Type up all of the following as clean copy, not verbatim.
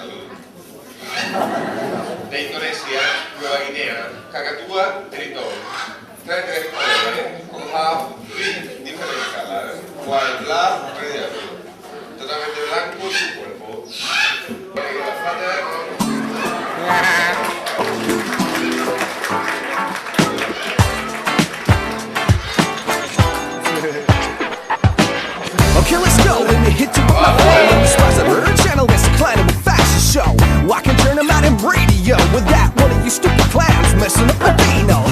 salud. De Indonesia, Nueva Guinea, Kakakua, Tritón. Trae 3 colores, con diferentes colores, white, black, red y azul. Totalmente blanco su cuerpo. Okay, let's go. Let me hit you with my flow. You sponsor her channel that's declining with fashion show. I can turn them out in radio without one of you stupid clowns messing up my Dino.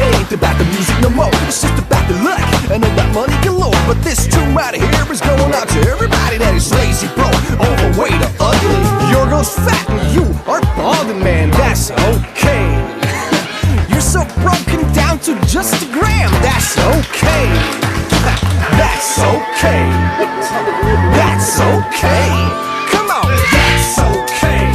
It ain't about the music no more. It's just about the luck and all that money galore. But this tune right here is going out to everybody that is lazy, broke, overweight, or ugly. Your girl's fat and you are balding, man. That's okay. You're so broken down to just a gram. That's okay. That's okay. That's okay. Come on, that's okay.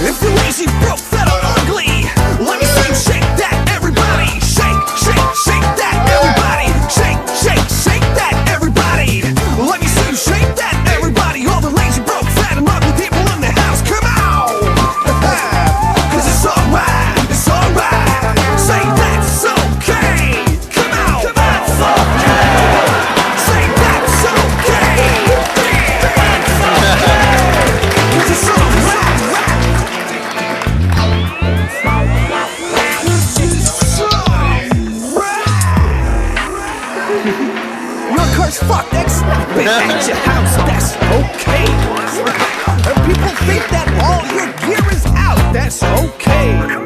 If you're lazy, broke, fat, or ugly, let me see you shake that, everybody. Shake, shake, shake that, everybody. Shake, shake, shake that, everybody. Let me see you shake that, everybody. All the lazy, broke, fat, and ugly people in the house, come on. 'Cause it's alright, it's alright. Say that's okay. Come on, that's okay. Say that's okay. That's okay. 'Cause it's alright. Your car's fucked, that's snapping at your house, that's okay. And people think that all your gear is out, that's okay.